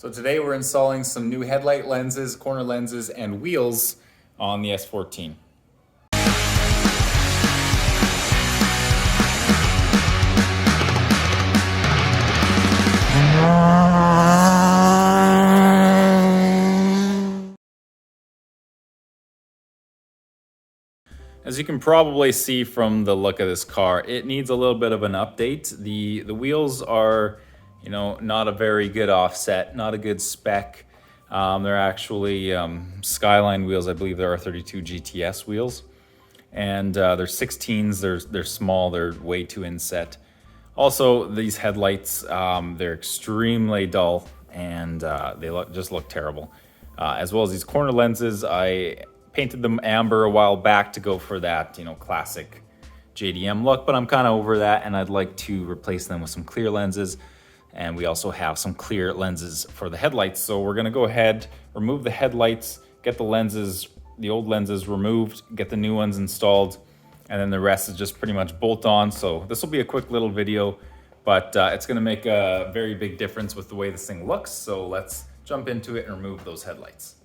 So today we're installing some new headlight lenses, corner lenses, and wheels on the S14. As you can probably see from the look of this car, it needs a little bit of an update. The wheels are, not a very good offset, not a good spec. They're actually Skyline wheels. I believe they're R32 GTS wheels, and they're 16s. They're small. They're way too inset. Also, these headlights, they're extremely dull, and they just look terrible. As well as these corner lenses, I painted them amber a while back to go for that, classic JDM look, but I'm kind of over that, and I'd like to replace them with some clear lenses. And we also have some clear lenses for the headlights. So we're gonna go ahead, remove the headlights, get the lenses, the old lenses removed, get the new ones installed, and then the rest is just pretty much bolt on. So this will be a quick little video, but it's gonna make a very big difference with the way this thing looks. So let's jump into it and remove those headlights.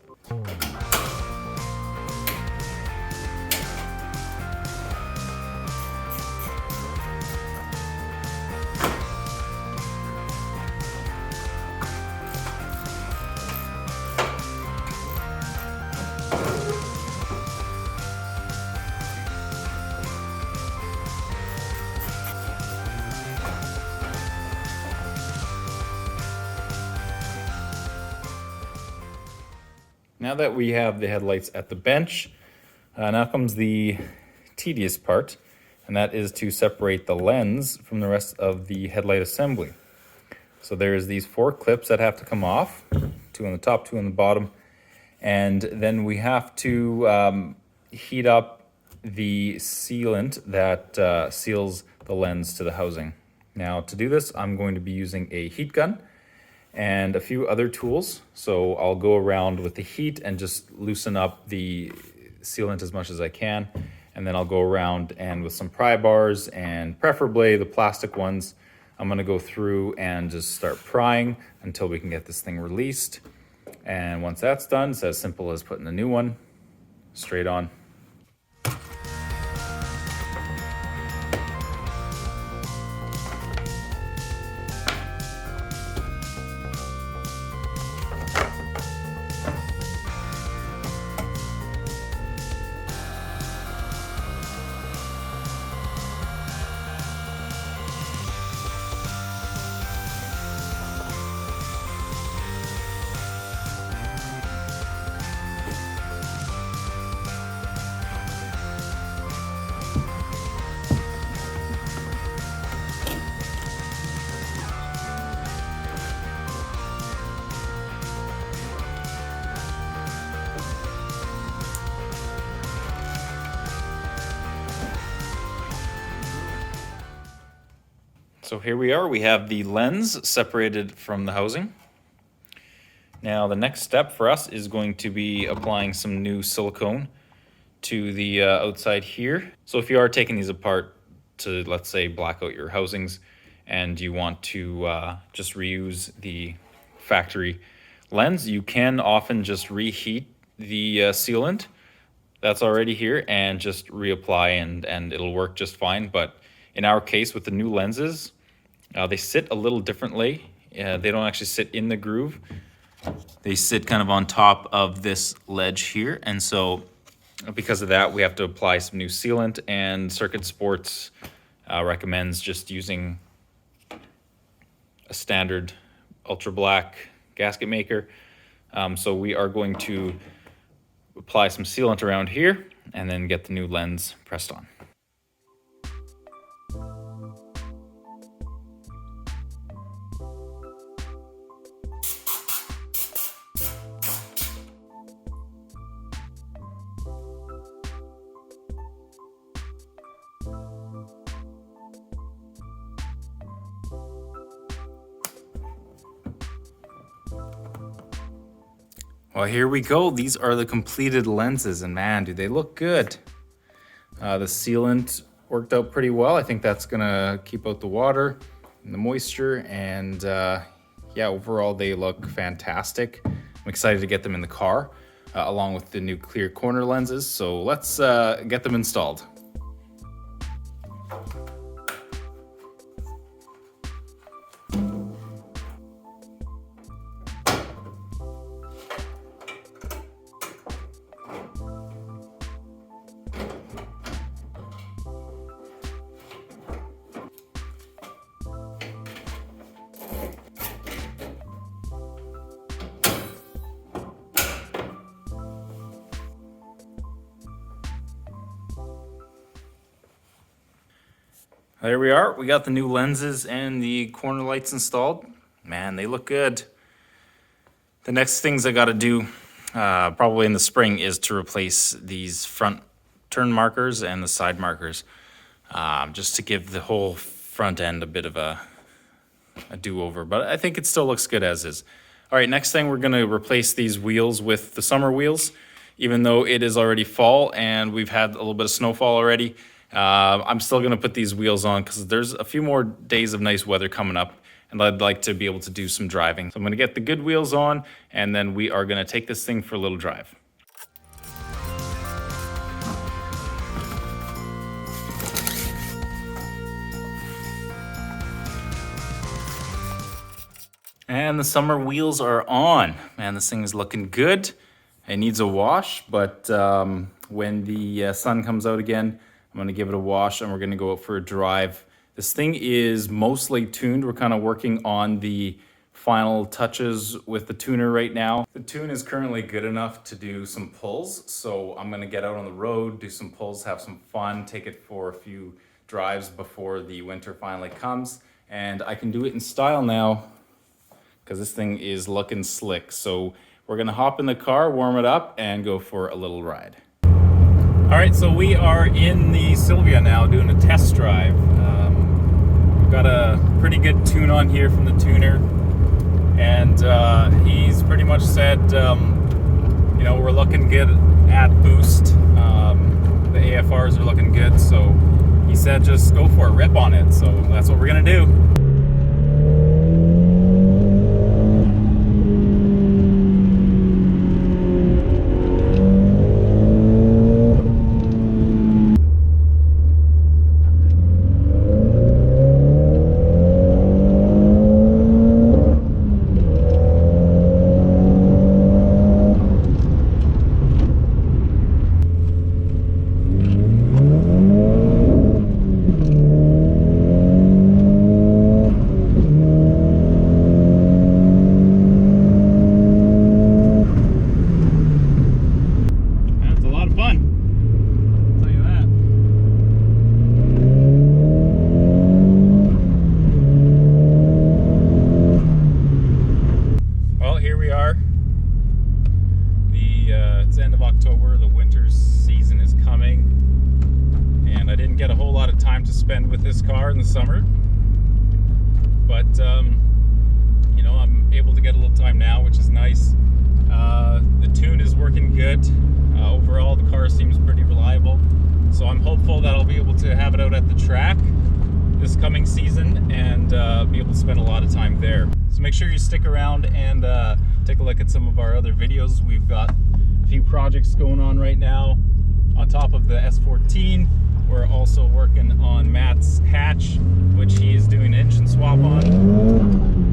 Now that we have the headlights at the bench, now comes the tedious part, and that is to separate the lens from the rest of the headlight assembly. So there's these 4 clips that have to come off, 2 on the top, 2 on the bottom, and then we have to heat up the sealant that seals the lens to the housing. Now to do this, I'm going to be using a heat gun and a few other tools. So I'll go around with the heat and just loosen up the sealant as much as I can. And then I'll go around and with some pry bars, and preferably the plastic ones, I'm gonna go through and just start prying until we can get this thing released. And once that's done, it's as simple as putting a new one straight on. So here we are, we have the lens separated from the housing. Now the next step for us is going to be applying some new silicone to the outside here. So if you are taking these apart to, let's say, black out your housings, and you want to just reuse the factory lens, you can often just reheat the sealant that's already here and just reapply, and it'll work just fine. But in our case, with the new lenses, they sit a little differently. They don't actually sit in the groove. They sit kind of on top of this ledge here. And so because of that, we have to apply some new sealant, and Circuit Sports recommends just using a standard ultra black gasket maker. So we are going to apply some sealant around here and then get the new lens pressed on. Well, here we go. These are the completed lenses, and man, do they look good. The sealant worked out pretty well. I think that's gonna keep out the water and the moisture, and yeah, overall they look fantastic. I'm excited to get them in the car, along with the new clear corner lenses. So let's get them installed. There we are. We got the new lenses and the corner lights installed. Man, they look good. The next things I got to do, probably in the spring, is to replace these front turn markers and the side markers, just to give the whole front end a bit of a do-over. But I think it still looks good as is. All right, next thing, we're going to replace these wheels with the summer wheels. Even though it is already fall and we've had a little bit of snowfall already, I'm still going to put these wheels on because there's a few more days of nice weather coming up and I'd like to be able to do some driving. So I'm going to get the good wheels on and then we are going to take this thing for a little drive. And the summer wheels are on. Man, this thing is looking good. It needs a wash, but when the sun comes out again, I'm gonna give it a wash and we're gonna go out for a drive. This thing is mostly tuned. We're kind of working on the final touches with the tuner right now. The tune is currently good enough to do some pulls, so I'm gonna get out on the road, do some pulls, have some fun, take it for a few drives before the winter finally comes. And I can do it in style now because this thing is looking slick. So we're gonna hop in the car, warm it up, and go for a little ride. All right, so we are in the Silvia now doing a test drive. We've got a pretty good tune on here from the tuner, and he's pretty much said, you know, we're looking good at boost. The AFRs are looking good, so he said just go for a rip on it. So that's what we're gonna do. It's the end of October, the winter season is coming, and I didn't get a whole lot of time to spend with this car in the summer, but you know, I'm able to get a little time now, which is nice. The tune is working good. Overall, the car seems pretty reliable, so I'm hopeful that I'll be able to have it out at the track this coming season and be able to spend a lot of time there. So make sure you stick around and take a look at some of our other videos. We've got a few projects going on right now. On top of the S14, we're also working on Matt's hatch, which he is doing an engine swap on.